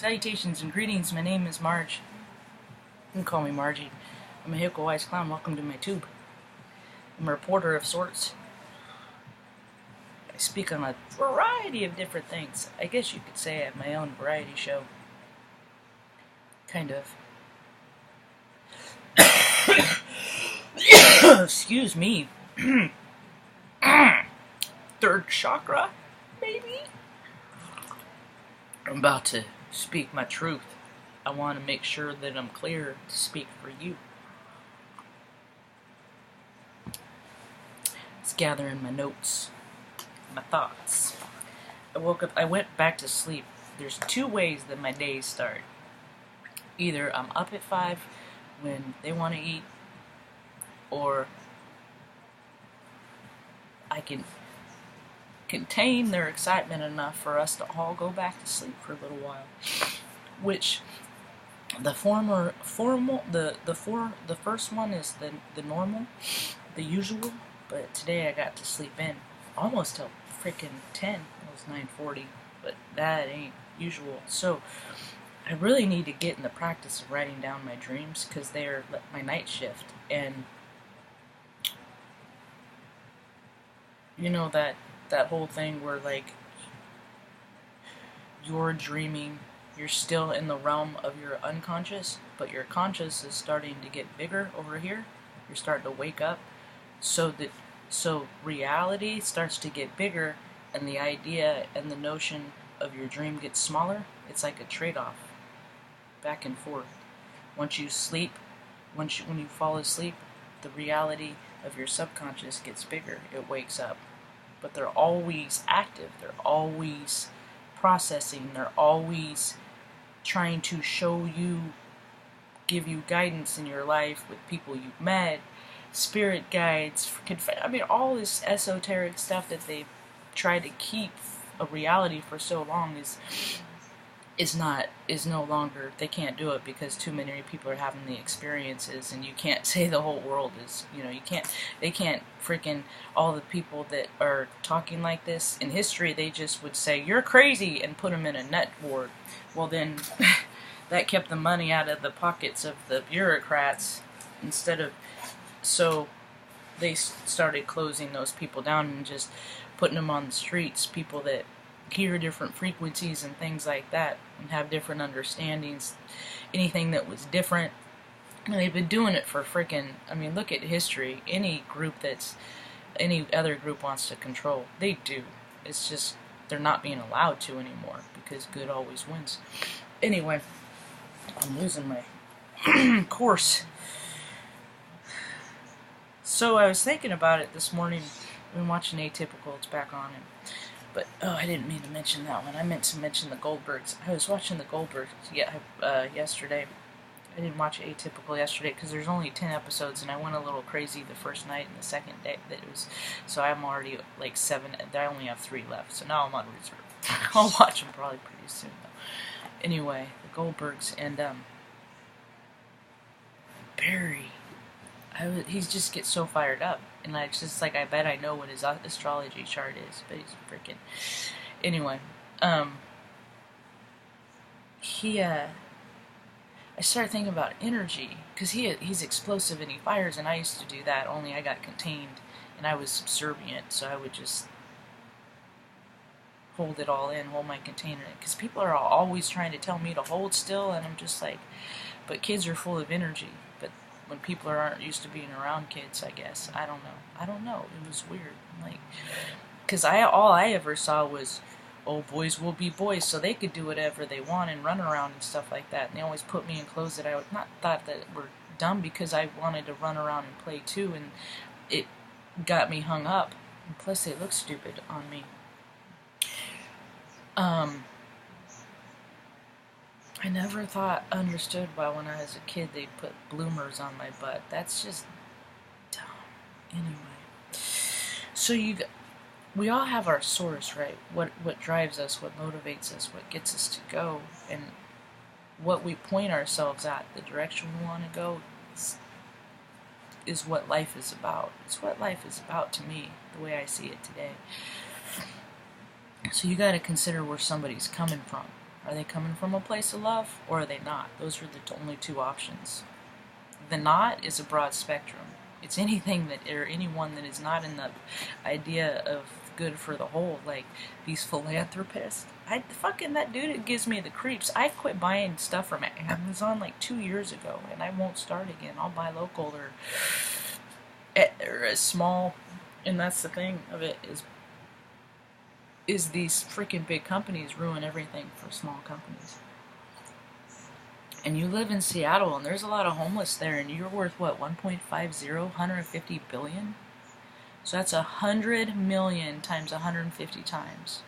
Salutations and greetings, my name is Marge. You can call me Margie. I'm a hickle wise clown, welcome to my tube. I'm a reporter of sorts. I speak on a variety of different things. I guess you could say I have my own variety show. Kind of. Excuse me. Third chakra, maybe? I'm about to speak my truth. I want to make sure that I'm clear to speak for you. Just gathering my notes, my thoughts. I woke up, I went back to sleep. There's two ways that my days start. Either I'm up at 5 when they want to eat, or I can contain their excitement enough for us to all go back to sleep for a little while. Which the first one is the normal, the usual, but today I got to sleep in almost till freaking 10. It was 9:40, but that ain't usual. So I really need to get in the practice of writing down my dreams, because they're my night shift. And you know that whole thing where, like, you're dreaming, you're still in the realm of your unconscious, but your conscious is starting to get bigger over here. You're starting to wake up, so reality starts to get bigger, and the idea and the notion of your dream gets smaller. It's like a trade-off, back and forth. Once you sleep, when you fall asleep, the reality of your subconscious gets bigger. It wakes up. But they're always active, they're always processing, they're always trying to show you, give you guidance in your life with people you've met, spirit guides, all this esoteric stuff that they've tried to keep a reality for so long is no longer, they can't do it because too many people are having the experiences, and you can't say the whole world is, they can't freaking, all the people that are talking like this in history, they just would say, you're crazy, and put them in a net ward. Well then, that kept the money out of the pockets of the bureaucrats, so they started closing those people down and just putting them on the streets, people that hear different frequencies and things like that, and have different understandings. Anything that was different, and they've been doing it for freaking, look at history. Any other group wants to control, they do. It's just they're not being allowed to anymore, because good always wins. Anyway, I'm losing my course. So I was thinking about it this morning. I've been watching Atypical, it's back on, but I didn't mean to mention that one. I meant to mention the Goldbergs. I was watching the Goldbergs yesterday. I didn't watch Atypical yesterday because there's only 10 episodes, and I went a little crazy the first night and the second day. So I'm already like 7. I only have 3 left, so now I'm on reserve. I'll watch them probably pretty soon, though. Anyway, the Goldbergs and Barry. He just gets so fired up. And it's just like, I bet I know what his astrology chart is, but he's freaking... Anyway, I started thinking about energy, because he's explosive and he fires, and I used to do that, only I got contained, and I was subservient, so I would just hold it all in, hold my container in, because people are always trying to tell me to hold still, and I'm just like, but kids are full of energy, but when people aren't used to being around kids, I guess. I don't know. It was weird. Like, because all I ever saw was, oh, boys will be boys, so they could do whatever they want and run around and stuff like that. And they always put me in clothes that I would not thought that were dumb, because I wanted to run around and play too, and it got me hung up. And plus, they look stupid on me. I never understood why when I was a kid they put bloomers on my butt. That's just dumb. Anyway, so we all have our source, right? What drives us, what motivates us, what gets us to go, and what we point ourselves at, the direction we want to go, is what life is about. It's what life is about to me, the way I see it today. So you got to consider where somebody's coming from. Are they coming from a place of love, or are they not? Those are the only two options. The not is a broad spectrum. It's anything that, or anyone that is not in the idea of good for the whole, like these philanthropists. That dude, it gives me the creeps. I quit buying stuff from Amazon like 2 years ago, and I won't start again. I'll buy local or a small, and that's the thing of it is these freaking big companies ruin everything for small companies. And you live in Seattle, and there's a lot of homeless there, and you're worth what, 1.50, 150 billion? So that's 100 million times 150 times.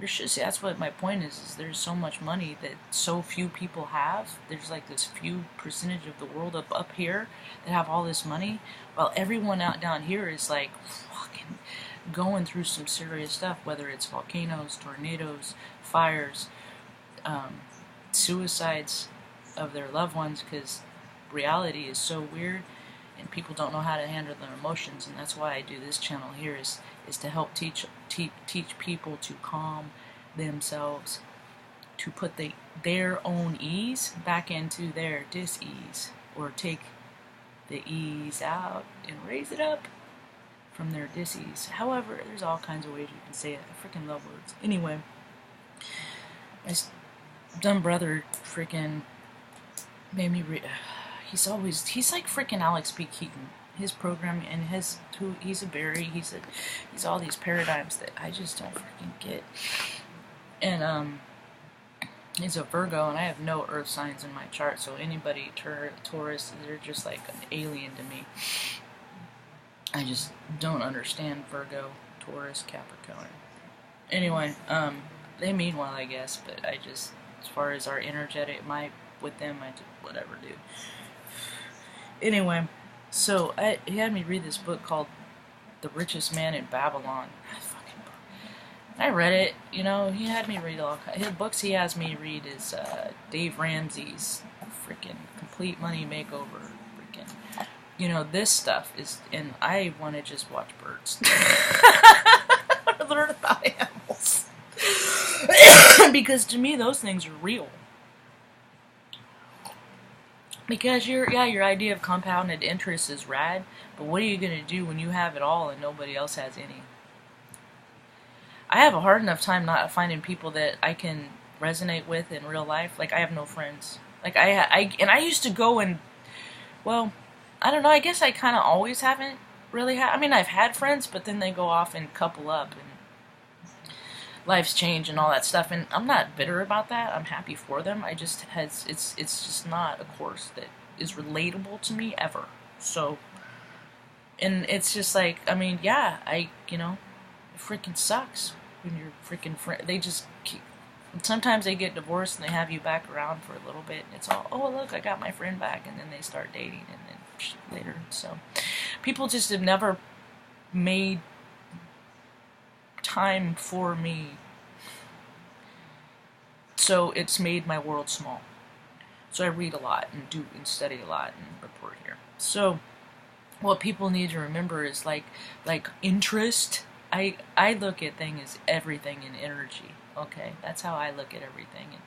See, that's what my point is there's so much money that so few people have. There's like this few percentage of the world up here that have all this money, while everyone out down here is like fucking going through some serious stuff, whether it's volcanoes, tornadoes, fires, suicides of their loved ones, because reality is so weird and people don't know how to handle their emotions. And that's why I do this channel here, is to help teach people to calm themselves, to put their own ease back into their dis-ease, or take the ease out and raise it up from their dis-ease. However, there's all kinds of ways you can say it. I freaking love words. Anyway, my dumb brother freaking made me read. He's like freaking Alex B. Keaton. His program and he's a Barry. He's all these paradigms that I just don't freaking get. And he's a Virgo, and I have no earth signs in my chart. So anybody Taurus, they're just like an alien to me. I just don't understand Virgo, Taurus, Capricorn. Anyway, they mean well, I guess, but I just, as far as our energetic, with them, I just, whatever, dude. Anyway, so he had me read this book called The Richest Man in Babylon. I read it, you know. He had me read all his books. He has me read is Dave Ramsey's freaking Complete Money Makeover. Freaking, you know, this stuff is, and I want to just watch birds. I want to learn about animals because to me those things are real. Because your idea of compounded interest is rad, but what are you going to do when you have it all and nobody else has any? I have a hard enough time not finding people that I can resonate with in real life. Like, I have no friends. Like, I used to go and, well, I don't know, I guess I kind of always haven't really had, I mean, I've had friends, but then they go off and couple up, and life's change and all that stuff, and I'm not bitter about that. I'm happy for them. It's just not a course that is relatable to me ever. So, and it's just like, I mean, yeah, it freaking sucks when your freaking friend, they just keep, sometimes they get divorced and they have you back around for a little bit, and it's all, oh look, I got my friend back, and then they start dating, and then later. So, people just have never made time for me, so it's made my world small. So I read a lot and study a lot and report here. So what people need to remember is like interest. I look at things as everything in energy. Okay, that's how I look at everything. And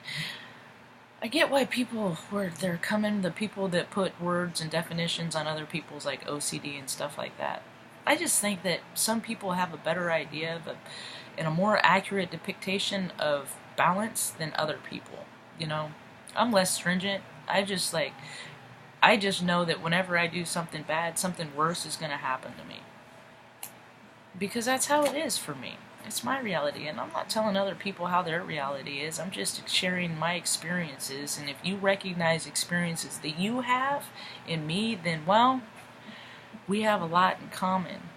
I get why people, where they're coming, the people that put words and definitions on other people's like OCD and stuff like that. I just think that some people have a better idea of and a more accurate depiction of balance than other people. You know, I'm less stringent. I just know that whenever I do something bad, something worse is going to happen to me. Because that's how it is for me. It's my reality, and I'm not telling other people how their reality is. I'm just sharing my experiences, and if you recognize experiences that you have in me, then, well, we have a lot in common.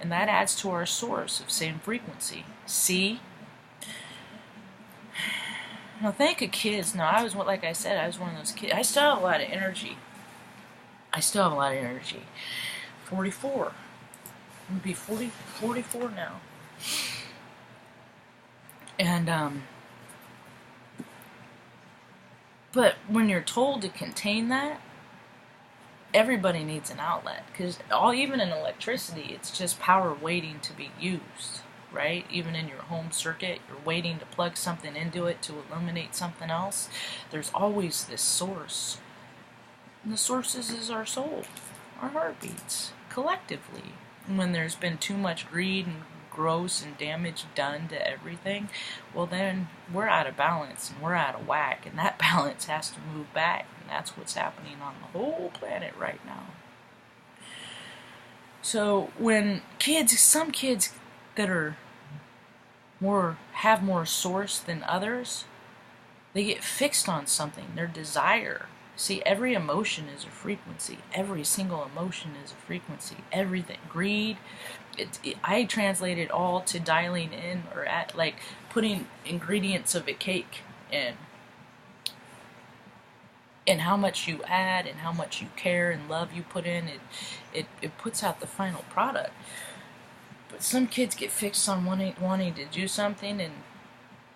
And that adds to our source of same frequency. See? Now, think of kids. Now, I was one of those kids. I still have a lot of energy. 44. I'm going to be 44 now. And, but when you're told to contain that, everybody needs an outlet. Because even in electricity, it's just power waiting to be used. right? Even in your home circuit, you're waiting to plug something into it to illuminate something else. There's always this source. And the source is our soul, our heartbeats, collectively. And when there's been too much greed and gross and damage done to everything, well then we're out of balance and we're out of whack, and that balance has to move back, and that's what's happening on the whole planet right now. So when some kids that are have more source than others, they get fixed on something, their desire. See, every emotion is a frequency. Every single emotion is a frequency. Everything. Greed, I translate it all to dialing in, or at like putting ingredients of a cake in. And how much you add and how much you care and love you put in, it puts out the final product. But some kids get fixed on wanting to do something, and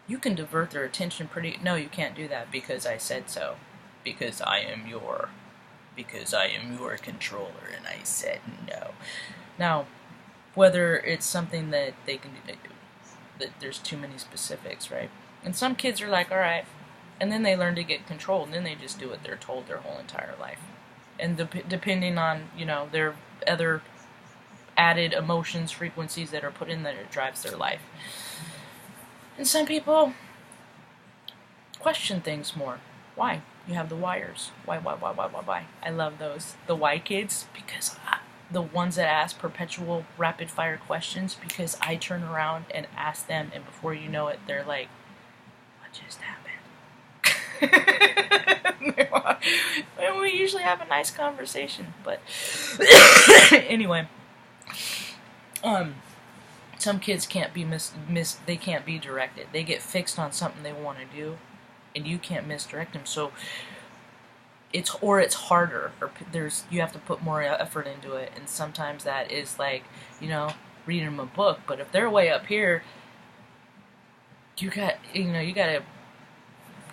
you can divert their attention no, you can't do that because I said so. Because I am your controller, and I said no. Now, whether it's something that they can do, that there's too many specifics, right? And some kids are like, all right, and then they learn to get controlled, and then they just do what they're told their whole entire life. And depending on, their other added emotions, frequencies that are put in, that it drives their life. And some people question things more. Why? You have the wires. Why? I love those. The why kids, because the ones that ask perpetual rapid fire questions, because I turn around and ask them, and before you know it, they're like, what just happened? And we usually have a nice conversation, but anyway, some kids can't be they can't be directed. They get fixed on something they want to do, and you can't misdirect them. So it's harder, or you have to put more effort into it, and sometimes that is like, reading them a book. But if they're way up here, you got to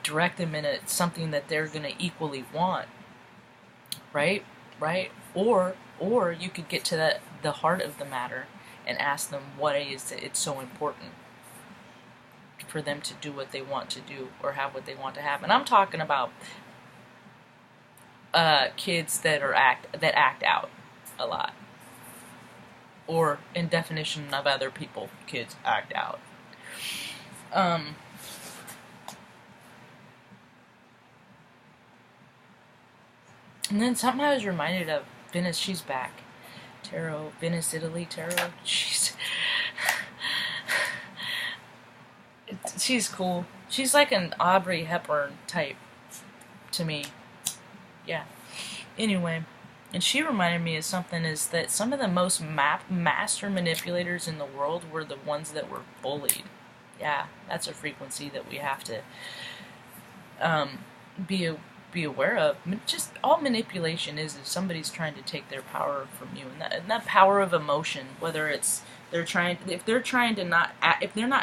direct them into something that they're going to equally want, right? Or you could get to the heart of the matter and ask them what is it's so important for them to do what they want to do, or have what they want to have. And I'm talking about kids that act out a lot, or in definition of other people, kids act out. And then something I was reminded of, Venice, she's back. Tarot, Venice, Italy, Tarot. She's cool. She's like an Audrey Hepburn type to me. Yeah. Anyway, and she reminded me of something, is that some of the most master manipulators in the world were the ones that were bullied. Yeah, that's a frequency that we have to be aware of. Just all manipulation is if somebody's trying to take their power from you, and that power of emotion, whether it's if they're not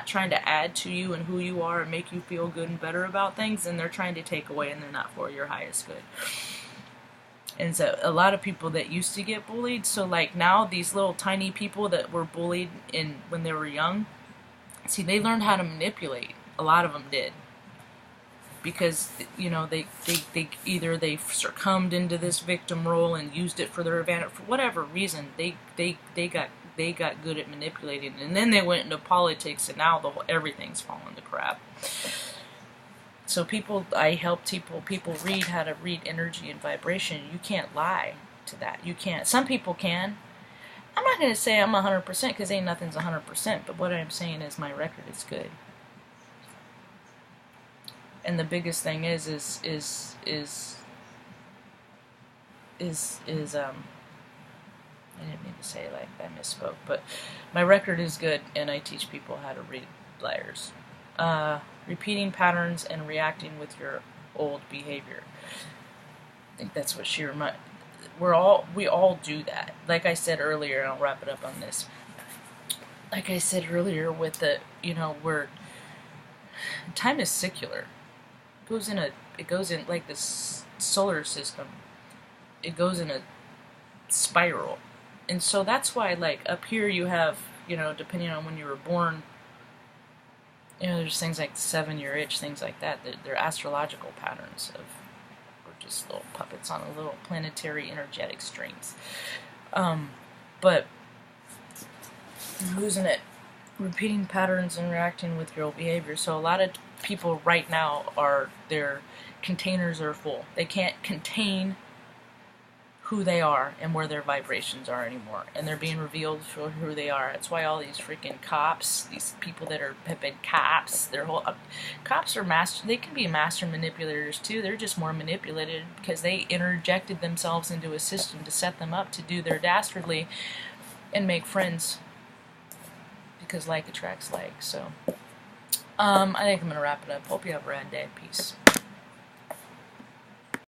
trying to add to you and who you are and make you feel good and better about things, then they're trying to take away, and they're not for your highest good. And so a lot of people that used to get bullied, so like now these little tiny people that were bullied when they were young, see, they learned how to manipulate. A lot of them did. Because, they either they succumbed into this victim role and used it for their advantage, for whatever reason, they got good at manipulating, and then they went into politics, and now everything's fallen to crap. So I help people read how to read energy and vibration. You can't lie to that. You can't. Some people can. I'm not going to say I'm 100% because ain't nothing's 100%, but what I'm saying is my record is good. And the biggest thing is I didn't mean to say it like I misspoke, but my record is good, and I teach people how to read liars. Repeating patterns and reacting with your old behavior. I think that's what she reminded. We all do that. Like I said earlier, and I'll wrap it up on this. Like I said earlier, with time is secular. It goes in like this solar system. It goes in a spiral. And so that's why, like, up here you have you know, depending on when you were born, you know, there's things like the 7-year itch, things like that. They're astrological patterns of, or just little puppets on a little planetary energetic strings. But I'm losing it. Repeating patterns and reacting with your behavior. So a lot of people right now their containers are full. They can't contain who they are and where their vibrations are anymore, and they're being revealed for who they are. That's why all these freaking cops, these people that have been cops, cops are master. They can be master manipulators too. They're just more manipulated because they interjected themselves into a system to set them up to do their dastardly and make friends, because like attracts like. So I think I'm gonna wrap it up. Hope you have a rad day. Peace.